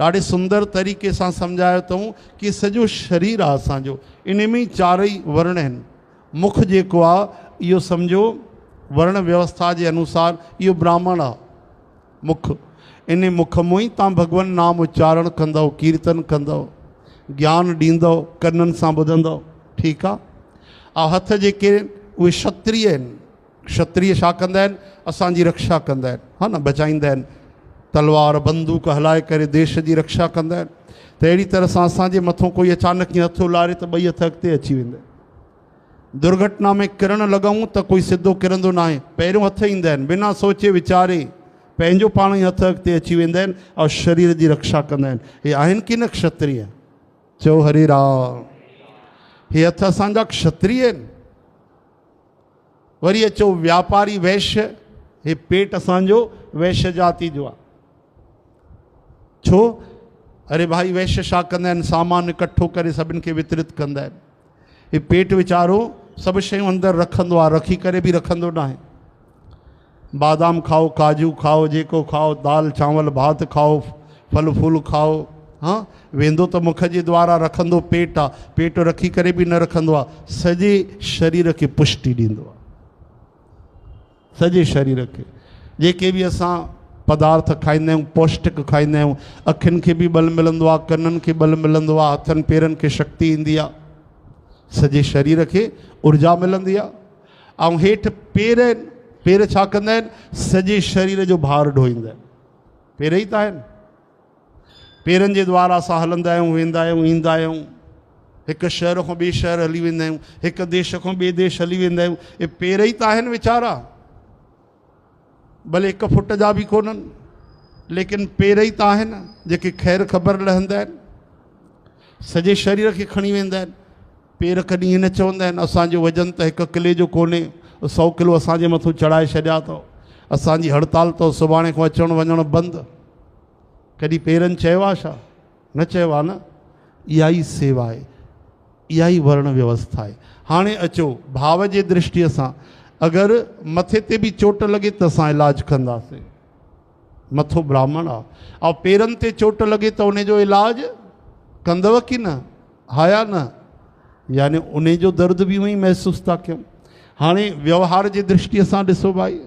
ॾाढे सुंदर तरीक़े सां सम्झायो अथऊं कि सॼो शरीर आहे असांजो, इन में ई चारई वर्ण आहिनि। मुख जेको आहे इहो सम्झो वर्ण व्यवस्था जे अनुसार इहो ब्राह्मण आहे। मुख, इन मुख मों ई तव्हां भगवान नाम उच्चारण कंदव, कीर्तन कंदव, ज्ञान ॾींदव, कननि सां ॿुधंदव, ठीकु आहे। ऐं हथ जेके उहे क्षत्रिय आहिनि। क्षत्रिय छा कंदा आहिनि? असांजी रक्षा कंदा आहिनि, हा न, बचाईंदा आहिनि, तलवार बंदूक हलाए करे देश जी रक्षा कंदा आहिनि। त अहिड़ी तरह सां असांजे मथां कोई अचानक ईअं हथु लारे त ॿई हथ अॻिते अची वेंदा आहिनि। दुर्घटना में किरण लॻूं त कोई सिधो किरंदो न आहे, पहिरियों हथ ईंदा आहिनि, बिना सोचे वीचारे पंहिंजो पाण ई हथ अॻिते अची वेंदा आहिनि ऐं शरीर जी रक्षा कंदा आहिनि। हे आहिनि कि न क्षत्रिय? चओ हरे राम। हे हथ असांजा क्षत्रिय आहिनि। वरी अचो व्यापारी वैश्य, हे पेट असांजो वैश्य जाति जो आहे। छो? अरे भाई वैश्य छा कंदा आहिनि? सामान इकठो करे सभिनि खे वितरित कंदा आहिनि। हे पेट वीचारो सभु शयूं अंदरि रखंदो आहे, रखी करे बि रखंदो न आहे। बादाम खाओ, काजू खाओ, जेको खाओ, दाल चांवल भात खाओ, फल फूल खाओ, हाँ, वेंदो त मुख जे द्वारा, रखंदो पेट आहे। पेट रखी करे बि न रखंदो आहे, सॼे शरीर खे पुष्टि ॾींदो आहे, सॼे शरीर खे। जेके बि असां पदार्थ खाईंदा आहियूं, पौष्टिक खाईंदा आहियूं, अखियुनि खे बि बल मिलंदो आहे, कननि खे बल मिलंदो आहे, हथनि पेरनि खे शक्ति ईंदी आहे, सॼे शरीर खे ऊर्जा मिलंदी आहे। ऐं हेठि पेर आहिनि। पेर छा कंदा आहिनि? सॼे शरीर जो भार ढोईंदा आहिनि। पेर ई त आहिनि। पेरनि जे द्वारा असां हलंदा आहियूं, वेंदा आहियूं, ईंदा आहियूं, हिकु शहर खां ॿिए शहर हली वेंदा आहियूं, हिकु देश खां ॿिए देश हली वेंदा आहियूं। हे पेर ई त आहिनि वीचारा, भले 1 फुट जा बि कोन्हनि, लेकिन पेर ई त आहिनि जेके ख़ैर ख़बर लहंदा आहिनि, सॼे शरीर खे खणी वेंदा आहिनि। पेर कॾहिं ईअं न चवंदा आहिनि असांजो वज़न त 1 किले जो कोन्हे, 100 किलो असांजे मथां चढ़ाए छॾिया अथव, असांजी हड़ताल अथव, सुभाणे खां अचणु वञणु बंदि। कॾहिं पेरनि चयो आहे छा? न चयो आहे न। इहा ई सेवा आहे, इहा ई वर्ण व्यवस्था आहे। हाणे अचो भाव जे दृष्टिअ सां, अगरि मथे ते बि चोट लॻे त असां इलाजु कंदासीं, मथो ब्राह्मण आहे। ऐं पेरनि ते चोट लॻे त उनजो इलाजु कंदव की न? हा या न? यानी उन जो दर्द बि उअं ई महसूसु था कयूं। हाणे व्यवहार जी दृष्टिअ सां ॾिसो भाई,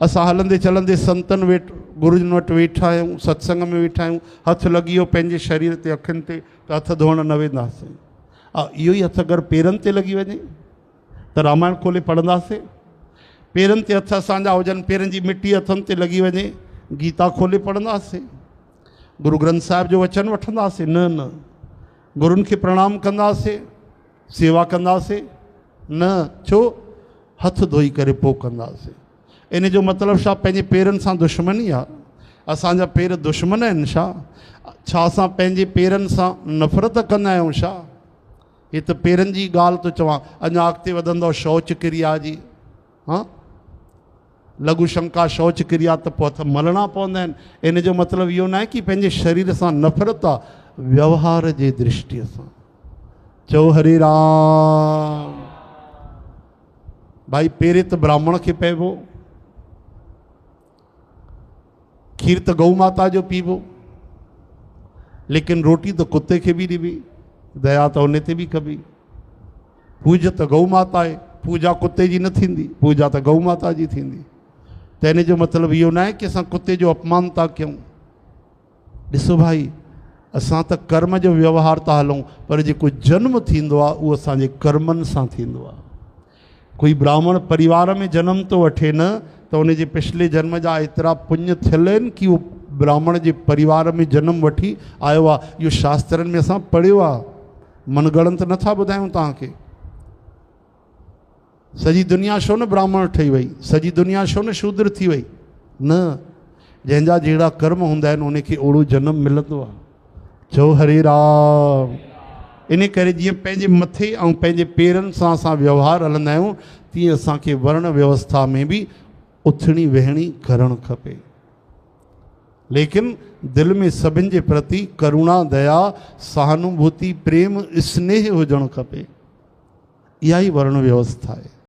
असां हलंदे चलंदे संतनि गुरुजनि वटि वेठा आहियूं, सत्संग में वेठा आहियूं, हथु लॻी वियो पंहिंजे शरीर ते, अखियुनि ते, त हथु धोअण न वेंदासीं। इहो ई हथु अगरि पेरनि ते लॻी वञे त रामायण खोले पढ़ंदासीं। पेरनि ते हथु असांजा हुजनि, पेरनि जी मिटी हथनि ते लॻी वञे, गीता खोले पढ़ंदासीं, गुरु ग्रंथ साहिब जो वचन वठंदासीं? न। गुरुनि खे प्रणाम कंदासीं, सेवा कंदासीं? न। छो? हथु धोई करे पोइ कंदासीं। इन जो मतिलबु छा? पंहिंजे पेरनि सां दुश्मनी आहे? असांजा पेर दुश्मन आहिनि छा? छा असां पंहिंजे पेरनि सां नफ़रत कंदा आहियूं छा? हे त पेरनि जी ॻाल्हि थो चवां। अञा अॻिते वधंदो शौच क्रिया जी, हाँ, लघु शंका शौच क्रिया, त पोइ हथ मलणा पवंदा आहिनि। इन जो मतिलबु इहो न आहे कि पंहिंजे शरीर सां नफ़रत आहे, व्यवहार जे दृष्टिअ सां। चओ हरे राम। भाई पेरे त ब्राह्मण खे पइबो, खीर त गऊ माता जो पीबो, लेकिन रोटी त कुत्ते खे बि ॾिबी, दया त उन ते बि कबी। पूॼा त गऊ माता आहे, पूॼा कुत्ते जी न थींदी, पूॼा त गऊ माता जी थींदी। त इन जो मतिलबु इहो न आहे कि असां कुत्ते जो अपमान था कयूं। ॾिसो भाई, असां त कर्म जो व्यवहार था हलूं, पर जेको जन्म थींदो आहे उहो असांजे कर्मनि सां थींदो आहे। कोई ब्राह्मण परिवार में जनम थो वठे न, त उनजे पिछले जन्म जा एतिरा पुण्य थियल आहिनि कि उहो ब्राह्मण जे परिवार में जनम वठी आयो आहे। इहो शास्त्रनि में असां पढ़ियो आहे, मनगणंत नथा ॿुधायूं तव्हांखे। सॼी दुनिया छो न ब्राह्मण ठही वई, सॼी दुनिया छो न शूद्र थी वई? न, जंहिंजा जहिड़ा कर्म हूंदा आहिनि उनखे ओड़ो जनम मिलंदो आहे। चओ हरे राम। इन करे जीअं पंहिंजे मथे ऐं पंहिंजे पेरनि सां असां व्यवहार हलंदा आहियूं, तीअं असांखे वर्ण व्यवस्था में बि उथणी वेहणी करणु खपे। लेकिन दिलि में सभिनि जे प्रति करुणा, दया, सहानुभूति, प्रेम, स्नेह हुजणु खपे। इहा ई वर्ण व्यवस्था आहे।